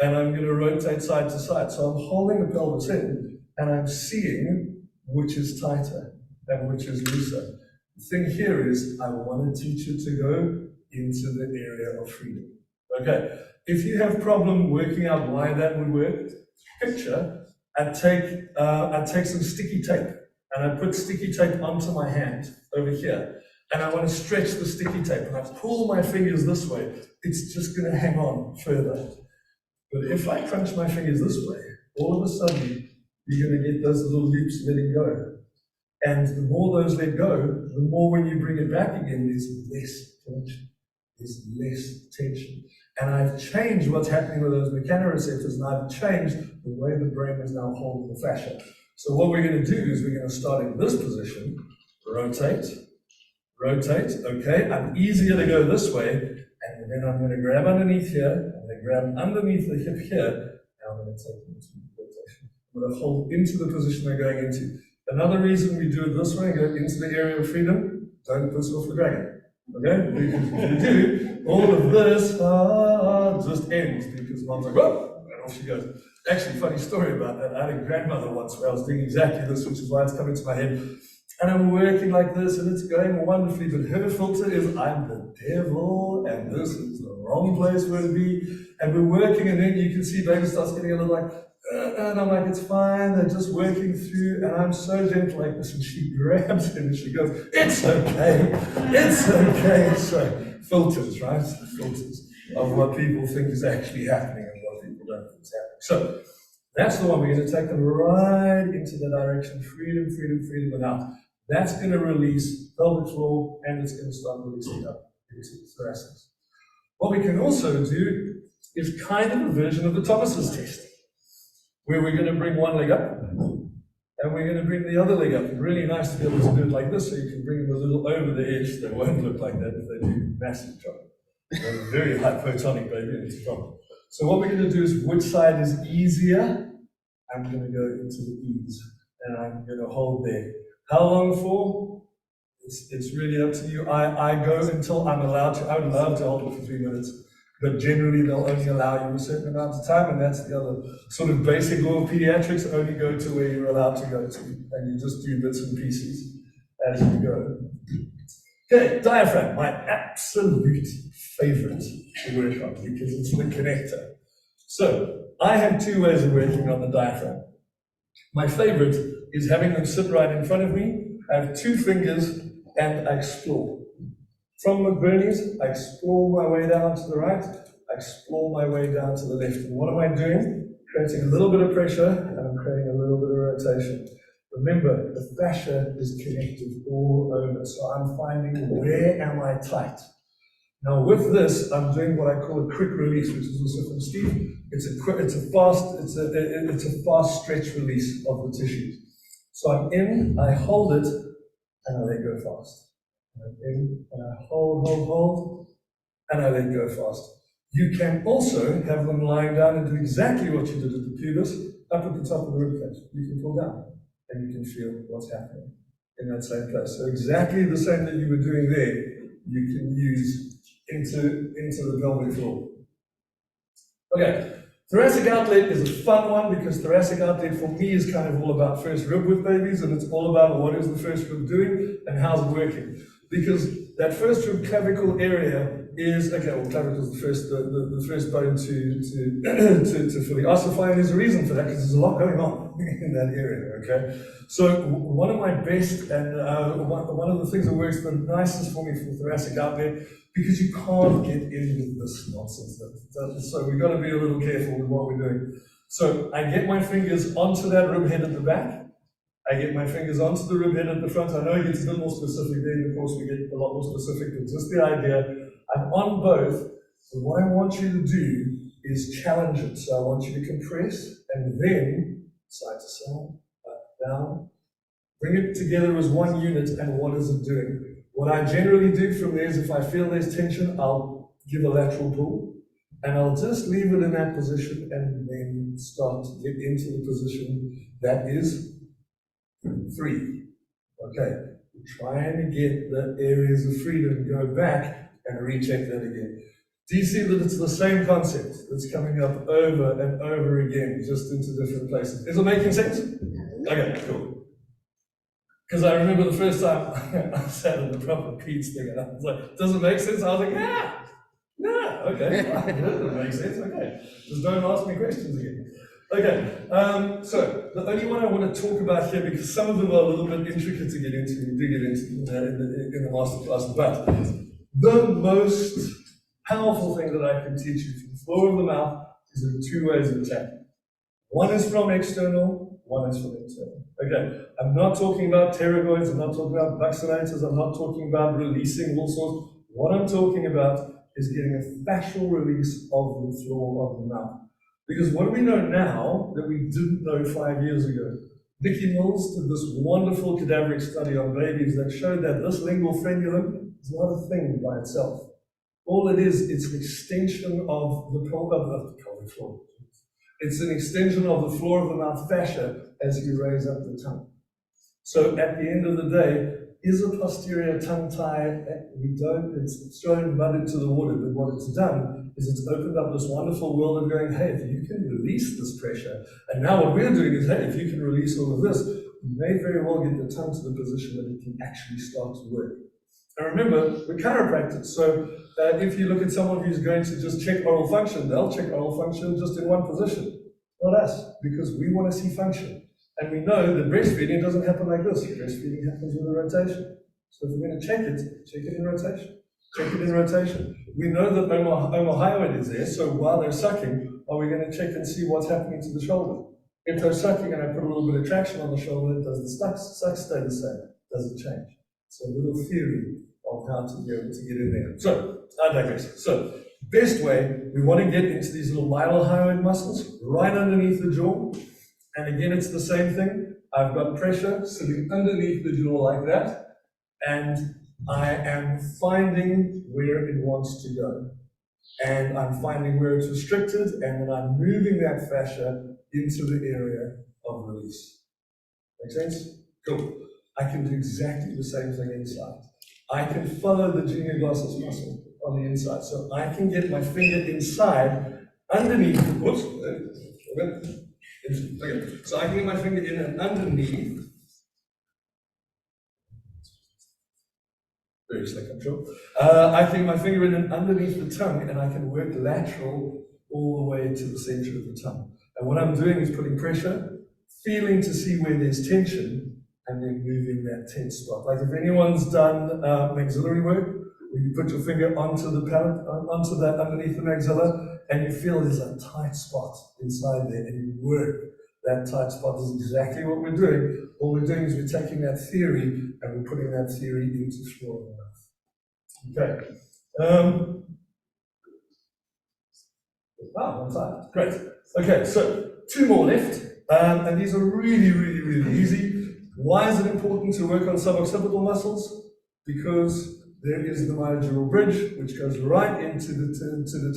S1: And I'm going to rotate side to side. So I'm holding the pelvis in, and I'm seeing which is tighter and which is looser. The thing here is I want to teach you to go into the area of freedom. Okay, if you have problem working out why that would work, picture, I'd take some sticky tape, and I put sticky tape onto my hand over here. and I want to stretch the sticky tape, and I pull my fingers this way, it's just going to hang on further. But if I crunch my fingers this way, all of a sudden, you're going to get those little loops letting go. And the more those let go, the more when you bring it back again, there's less tension. There's less tension. And I've changed what's happening with those mechanoreceptors, and I've changed the way the brain is now holding the fascia. So what we're going to do is we're going to start in this position, rotate, okay, I'm easier to go this way, and then I'm going to grab underneath here, and then grab underneath the hip here, and I'm going to take into rotation. I'm going to hold into the position we're going into. Another reason we do it this way, go into the area of freedom, don't piss off the dragon, okay? Because if you do, all of this just ends, because mom's like, whoa, and off she goes. Actually, funny story about that. I had a grandmother once where I was doing exactly this, which is why it's coming to my head. And I'm working like this, and it's going wonderfully, but her filter is, I'm the devil, and this is the wrong place where to be. And we're working, and then you can see baby starts getting a little like, and I'm like, it's fine, they're just working through, and I'm so gentle like this, and she grabs him, and she goes, it's okay, it's okay. So, filters, right? Filters of what people think is actually happening and what people don't think is happening. So, that's the one. We're going to take them right into the direction, freedom, freedom, freedom, and out. That's going to release pelvic floor, and it's going to start releasing up into the thoracic. What we can also do is kind of a version of the Thomas's test, where we're going to bring one leg up, and we're going to bring the other leg up. It's really nice to be able to do it like this, so you can bring them a little over the edge. They won't look like that if they do massive job. They're a very hypotonic baby, and it's a problem. So what we're going to do is, which side is easier? I'm going to go into the ease, and I'm going to hold there. How long for? It's really up to you. I go until I'm allowed to. I would love to hold it for 3 minutes, but generally they'll only allow you a certain amount of time, and that's the other sort of basic law of pediatrics. Only go to where you're allowed to go to, and you just do bits and pieces as you go. Okay, diaphragm, my absolute favorite to work on because it's the connector. So I have two ways of working on the diaphragm. My favorite is having them sit right in front of me. I have two fingers and I explore. From McBurney's, I explore my way down to the right, I explore my way down to the left. And what am I doing? Creating a little bit of pressure, and I'm creating a little bit of rotation. Remember, the fascia is connected all over, so I'm finding where am I tight. Now with this, I'm doing what I call a quick release, which is also from Steve. It's a fast stretch release of the tissues. So I'm in, I hold it, and I let go fast. I'm in, and I hold, and I let go fast. You can also have them lying down and do exactly what you did at the pubis, up at the top of the ribcage. You can pull down, and you can feel what's happening in that same place. So exactly the same that you were doing there, you can use into the pelvic floor. Okay, thoracic outlet is a fun one because thoracic outlet for me is kind of all about first rib with babies, and it's all about what is the first rib doing and how's it working. Because that first rib clavicle area is, okay, well, clavicle is the first bone to fully ossify, and there's a reason for that because there's a lot going on in that area, okay? So one of my best, and one of the things that works the nicest for me for thoracic outlet, because you can't get in with this nonsense. So we've got to be a little careful with what we're doing. So I get my fingers onto that rib head at the back. I get my fingers onto the rib head at the front. I know it gets a bit more specific there, of course we get a lot more specific, but just the idea, I'm on both. So what I want you to do is challenge it. So I want you to compress and then side to side, up, down. Bring it together as one unit, and what is it doing? What I generally do from there is if I feel there's tension, I'll give a lateral pull, and I'll just leave it in that position and then start to get into the position that is free. Okay, trying to get the areas of freedom, go back and recheck that again. Do you see that it's the same concept that's coming up over and over again, just into different places? Is it making sense? Okay, cool. Because I remember the first time I sat in the proper Pete's thing, and I was like, does it make sense? I was like, yeah, okay, fine. It doesn't make sense, okay. Just don't ask me questions again. Okay, so the only one I want to talk about here, because some of them are a little bit intricate to get into, we do get into in the masterclass, but the most powerful thing that I can teach you from the floor of the mouth is in two ways of attacking. One is from external, one is from internal. Okay, I'm not talking about pterygoids, I'm not talking about vaccinators, I'm not talking about releasing all sorts. What I'm talking about is getting a fascial release of the floor of the mouth. Because what do we know now that we didn't know 5 years ago? Vicky Mills did this wonderful cadaveric study on babies that showed that this lingual frenulum is not a thing by itself. All it is, it's an extension of the pelvic floor. It's an extension of the floor of the mouth fascia as you raise up the tongue. So at the end of the day, is a posterior tongue tie, it's thrown mud into the water, but what it's done is it's opened up this wonderful world of going, hey, if you can release this pressure, and now what we're doing is, hey, if you can release all of this, you may very well get the tongue to the position that it can actually start to work. And remember, we're chiropractors, so if you look at someone who's going to just check oral function, they'll check oral function just in one position. Not us, because we want to see function. And we know that breastfeeding doesn't happen like this. Breastfeeding happens with a rotation. So if we're going to check it in rotation. Check it in rotation. We know that omohyoid is there, so while they're sucking, are we going to check and see what's happening to the shoulder? If they're sucking and I put a little bit of traction on the shoulder, does the suck stay the same? Does it change? So a little theory of how to be able to get in there. So, I digress. So, best way, we want to get into these little mylohyoid muscles, right underneath the jaw. And again, it's the same thing. I've got pressure sitting underneath the jaw like that, and I am finding where it wants to go. And I'm finding where it's restricted, and then I'm moving that fascia into the area of release. Make sense? Cool. I can do exactly the same thing inside. I can follow the junior glossus muscle on the inside. So I can get my finger inside, underneath, whoops, okay. So I can get my finger in and underneath. Very slick, I'm sure. I can get my finger in and underneath the tongue, and I can work lateral all the way to the center of the tongue. And what I'm doing is putting pressure, feeling to see where there's tension, and then moving that tense spot. Like if anyone's done maxillary work, where you put your finger onto the palate, onto that underneath the maxilla, and you feel there's a tight spot inside there, and you work that tight spot. Is exactly what we're doing. All we're doing is we're taking that theory and we're putting that theory into the floor of the mouth. Okay. One side. Great. Okay, so 2 more left, and these are really, really, really easy. Why is it important to work on suboccipital muscles? Because there is the myodural bridge, which goes right into the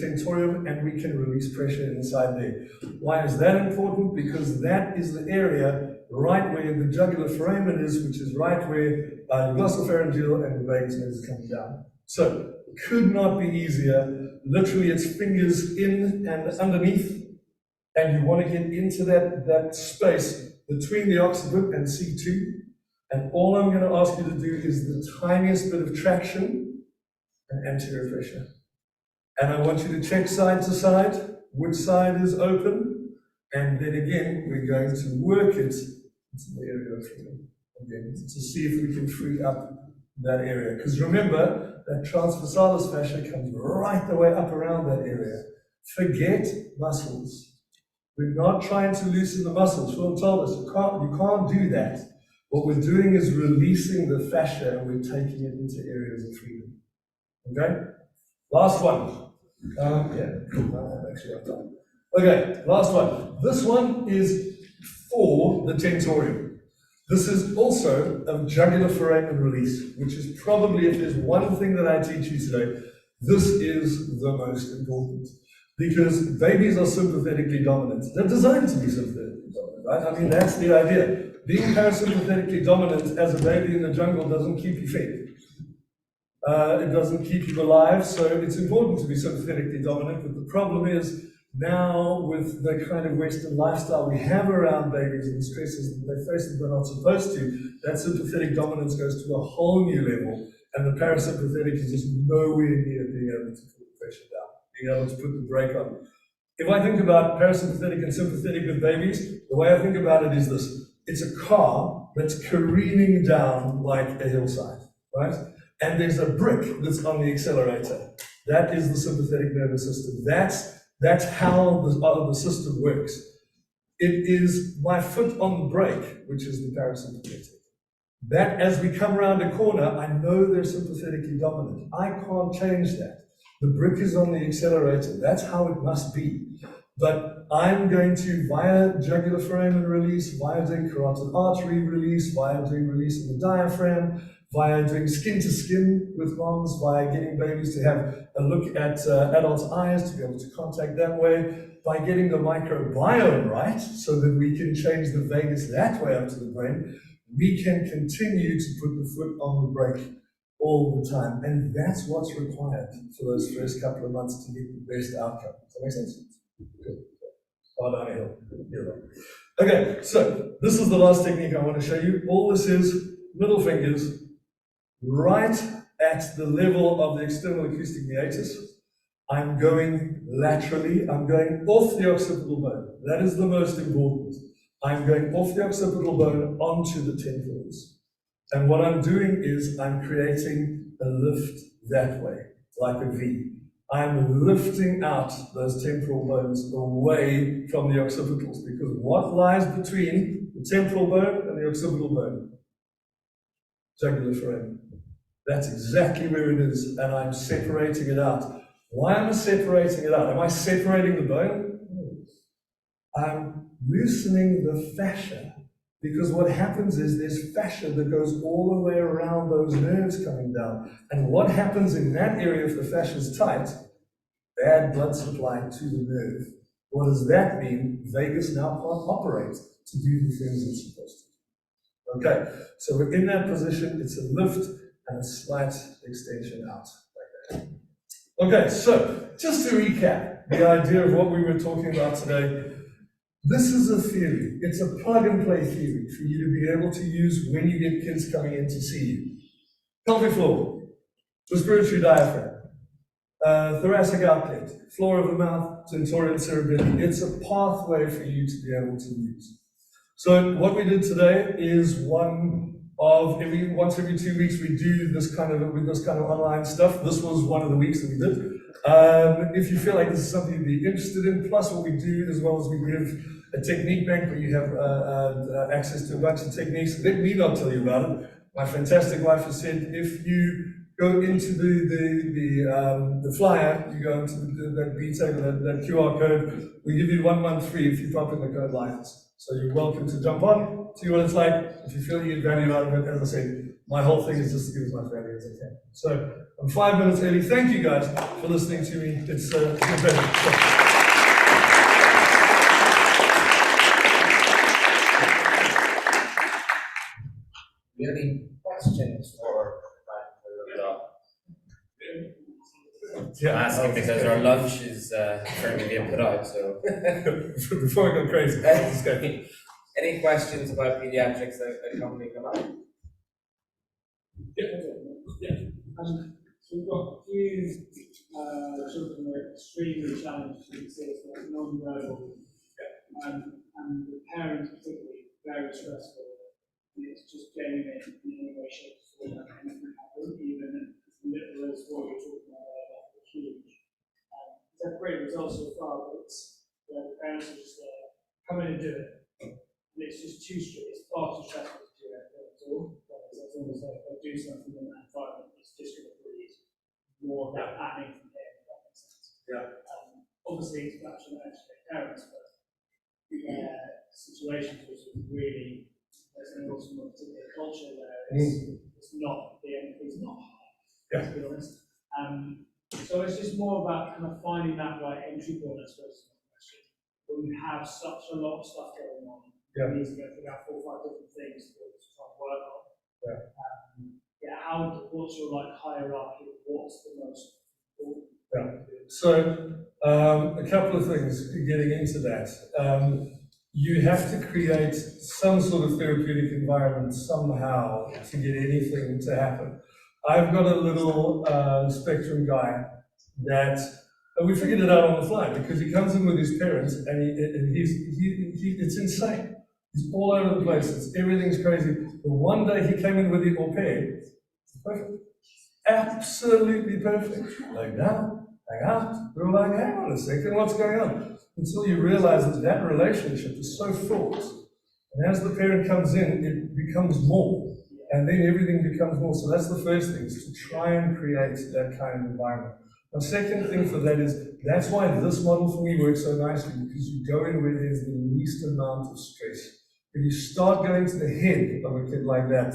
S1: tentorium, and we can release pressure inside there. Why is that important? Because that is the area right where the jugular foramen is, which is right where the glossopharyngeal and the vagus nerve is coming down. So, it could not be easier. Literally, it's fingers in and underneath, and you want to get into that space between the occiput and C2, and all I'm going to ask you to do is the tiniest bit of traction and anterior pressure. And I want you to check side to side, which side is open, and then again, we're going to work it into the area of freedom, again, to see if we can free up that area. Because remember, that transversalis fascia comes right the way up around that area. Forget muscles. We're not trying to loosen the muscles. Phil told us, you can't do that. What we're doing is releasing the fascia and we're taking it into areas of freedom. Okay? Last one. Actually, I've done. Okay, last one. This one is for the tentorium. This is also a jugular foramen release, which is probably, if there's one thing that I teach you today, this is the most important. Because babies are sympathetically dominant. They're designed to be sympathetically dominant, right? I mean, that's the idea. Being parasympathetically dominant as a baby in the jungle doesn't keep you fed. It doesn't keep you alive, so it's important to be sympathetically dominant, but the problem is, now with the kind of Western lifestyle we have around babies and the stresses that they face that they're not supposed to, that sympathetic dominance goes to a whole new level, and the parasympathetic is just nowhere near being able to put the pressure down, being able to put the brake on. If I think about parasympathetic and sympathetic with babies, the way I think about it is this. It's a car that's careening down like a hillside, right? And there's a brick that's on the accelerator. That is the sympathetic nervous system. That's how the system works. It is my foot on the brake, which is the parasympathetic. That, as we come around a corner, I know they're sympathetically dominant. I can't change that. The brick is on the accelerator. That's how it must be. But I'm going to, via jugular foramen release, via doing carotid artery release, via doing release of the diaphragm, via doing skin to skin with moms, via getting babies to have a look at adults' eyes, to be able to contact that way, by getting the microbiome right, so that we can change the vagus that way up to the brain, we can continue to put the foot on the brake all the time. And that's what's required for those first couple of months to get the best outcome. Does that make sense? Good. Start down a hill. Okay, so this is the last technique I want to show you. All this is middle fingers right at the level of the external acoustic meatus. I'm going laterally. I'm going off the occipital bone. That is the most important. I'm going off the occipital bone onto the temporals. And what I'm doing is I'm creating a lift that way, like a V. I'm lifting out those temporal bones away from the occipitals, because what lies between the temporal bone and the occipital bone? Jugular foramen. That's exactly where it is, and I'm separating it out. Why am I separating it out? Am I separating the bone? I'm loosening the fascia, because what happens is there's fascia that goes all the way around those nerves coming down. And what happens in that area if the fascia is tight? Bad blood supply to the nerve. What does that mean? Vagus now can't operate to do the things it's supposed to do. Okay, so we're in that position. It's a lift and a slight extension out like that. Okay, so just to recap the idea of what we were talking about today. This is a theory. It's a plug-and-play theory for you to be able to use when you get kids coming in to see you. Pelvic floor, respiratory diaphragm, thoracic outlet, floor of the mouth, tentorial cerebellum. It's a pathway for you to be able to use. So what we did today is once every 2 weeks we do this kind of online stuff. This was one of the weeks that we did. If you feel like this is something you'd be interested in, plus what we do as well as we give a technique bank where you have access to a bunch of techniques. Let me not tell you about it. My fantastic wife has said if you go into the flyer, you go into that B-table, that QR code, we give you 1 month free if you pop in the code Lions. So you're welcome to jump on, see what it's like. If you feel you get value out of it, as I said, my whole thing is just to give as much value as I can. So I'm 5 minutes early. Thank you guys for listening to me. It's a pleasure.
S2: Do you have any questions for
S1: Yeah,
S2: asking because our lunch is currently being put out, so
S1: before I go crazy, let's go.
S2: Any questions about pediatrics that company come up?
S1: Yeah.
S3: So we've got a few children who are extremely challenged with this, like non-verbal, and the parents particularly very stressful, and it's just genuine in any way, shape, or form, and anything happen, even as little as what you're talking about, that's huge. It's had great results so far, but it's the parents are just come in and do it. And it's just too strict, it's far too stressful to do it at all. It's almost like they'll do something in that environment, it's just going to breed more of that happening from here, if that makes sense.
S1: Yeah.
S3: Obviously, it's much of an extra parents, but situations which is really resonates from a particular culture where it's not the empathy's not high, to be honest. So it's just more about kind of finding that right entry point, I suppose, when you have such a lot of stuff going on. You need to go through about 4 or 5 different things to try and work on. What's your hierarchy? What's the most important?
S1: So a couple of things getting into that. You have to create some sort of therapeutic environment somehow to get anything to happen. I've got a little spectrum guy that And we figured it out on the fly because he comes in with his parents and it's insane. He's all over the place. Everything's crazy. But one day he came in with the au pair. Perfect. Absolutely perfect. Lay down, hang out. We were like, hang on a second, what's going on? Until you realize that that relationship is so fraught. And as the parent comes in, it becomes more. And then everything becomes more. So that's the first thing, is to try and create that kind of environment. The second thing for that is, that's why this model for me works so nicely, because you go in where there's the least amount of stress. If you start going to the head of a kid like that,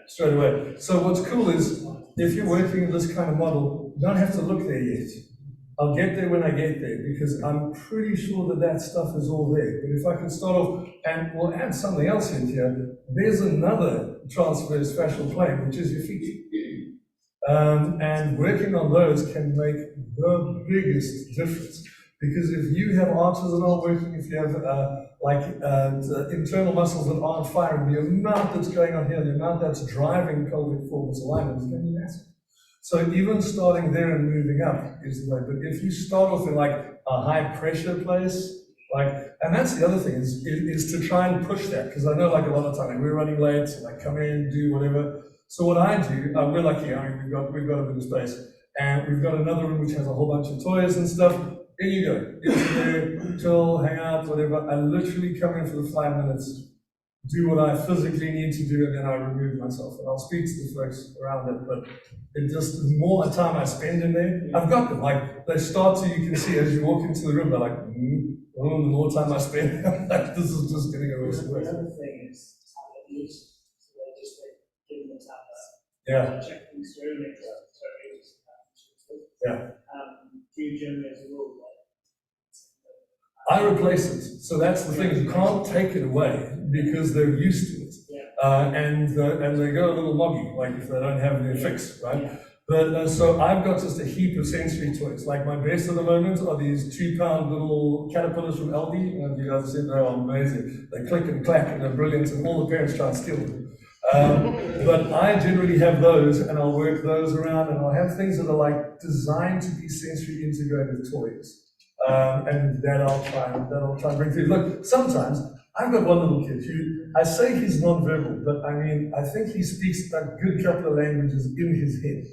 S1: straight away. So what's cool is, if you're working in this kind of model, you don't have to look there yet. I'll get there when I get there, because I'm pretty sure that that stuff is all there. But if I can start off, and we'll add something else in here, there's another transverse fascial plane, which is your feet. And working on those can make the biggest difference. Because if you have arches that aren't working, if you have internal muscles that aren't firing, the amount that's going on here, the amount that's driving pelvic floor misalignment is going to be massive. So even starting there and moving up is the way. But if you start off in like a high pressure place, and that's the other thing is to try and push that, because I know like a lot of time we're running late, and I come in, do whatever. So what I do, we're lucky. I mean, we've got a bit of space, and we've got another room which has a whole bunch of toys and stuff. Here you go. Into there, chill, hang out, whatever. I literally come in for the 5 minutes, do what I physically need to do, and then I remove myself. And I'll speak to the folks around it, but it just, the more time I spend in there, I've got them. Like, they start to, you can see as you walk into the room, they're like, the more time I spend, like, this is just getting worse and worse.
S3: The other thing is time at least, so they just give them the time check things through, make sure do you generally as a rule?
S1: I replace it. So that's the thing, you can't take it away because they're used to it. And they go a little moggy, like if they don't have their fix, right? But so I've got just a heap of sensory toys. Like my best at the moment are these 2-pound little caterpillars from Aldi. And you guys have said they're amazing. They click and clack and they're brilliant, and all the parents try and steal them. But I generally have those, and I'll work those around, and I'll have things that are like designed to be sensory integrated toys. And that I'll try and bring through. Look, sometimes I've got one little kid who, I say he's non-verbal, but I mean, I think he speaks a good couple of languages in his head.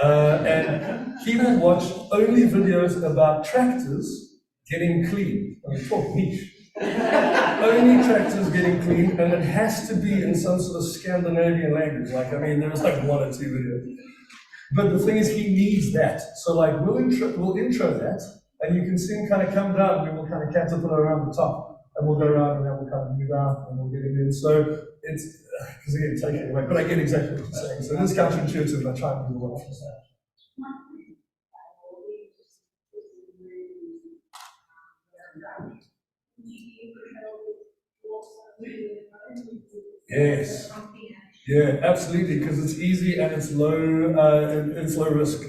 S1: And he will watch only videos about tractors getting clean. I mean, talk niche. Only tractors getting clean, and it has to be in some sort of Scandinavian language. Like, I mean, there's like 1 or 2 videos. But the thing is, he needs that. So like, we'll intro that, and you can see him kind of come down, and then we'll kind of caterpillar around the top, and we'll go around, and then we'll kind of move out, and we'll get him in. So it's, because again, take it away, but I get exactly what you're saying. So it is counterintuitive, and I try and move away from that. Yes. Yeah, absolutely, because it's easy and it's low risk.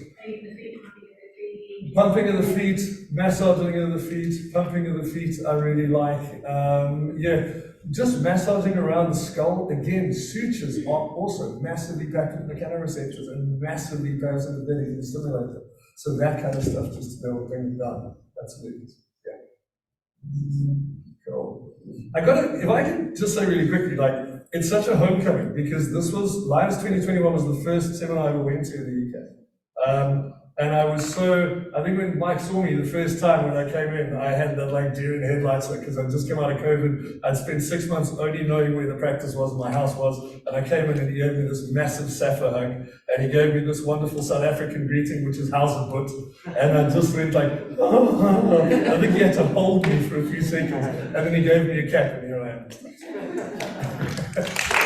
S1: Pumping of the feet, massaging of the feet, pumping of the feet, I really like. Just massaging around the skull. Again, sutures are also massively packed with mechanoreceptors and massively parasympathetic and stimulated. So that kind of stuff, just to be able to bring it down. Absolutely. Yeah. Cool. If I can just say really quickly, like, it's such a homecoming, because this was, Lions 2021 was the first seminar I ever went to in the UK. And I was I think when Mike saw me the first time when I came in, I had that like deer in headlights, because I'd just come out of COVID. I'd spent 6 months only knowing where the practice was, my house was, and I came in and he gave me this massive Safa hug, and he gave me this wonderful South African greeting, which is how's it put, and I just went like, I think he had to hold me for a few seconds, and then he gave me a cap, and here I am.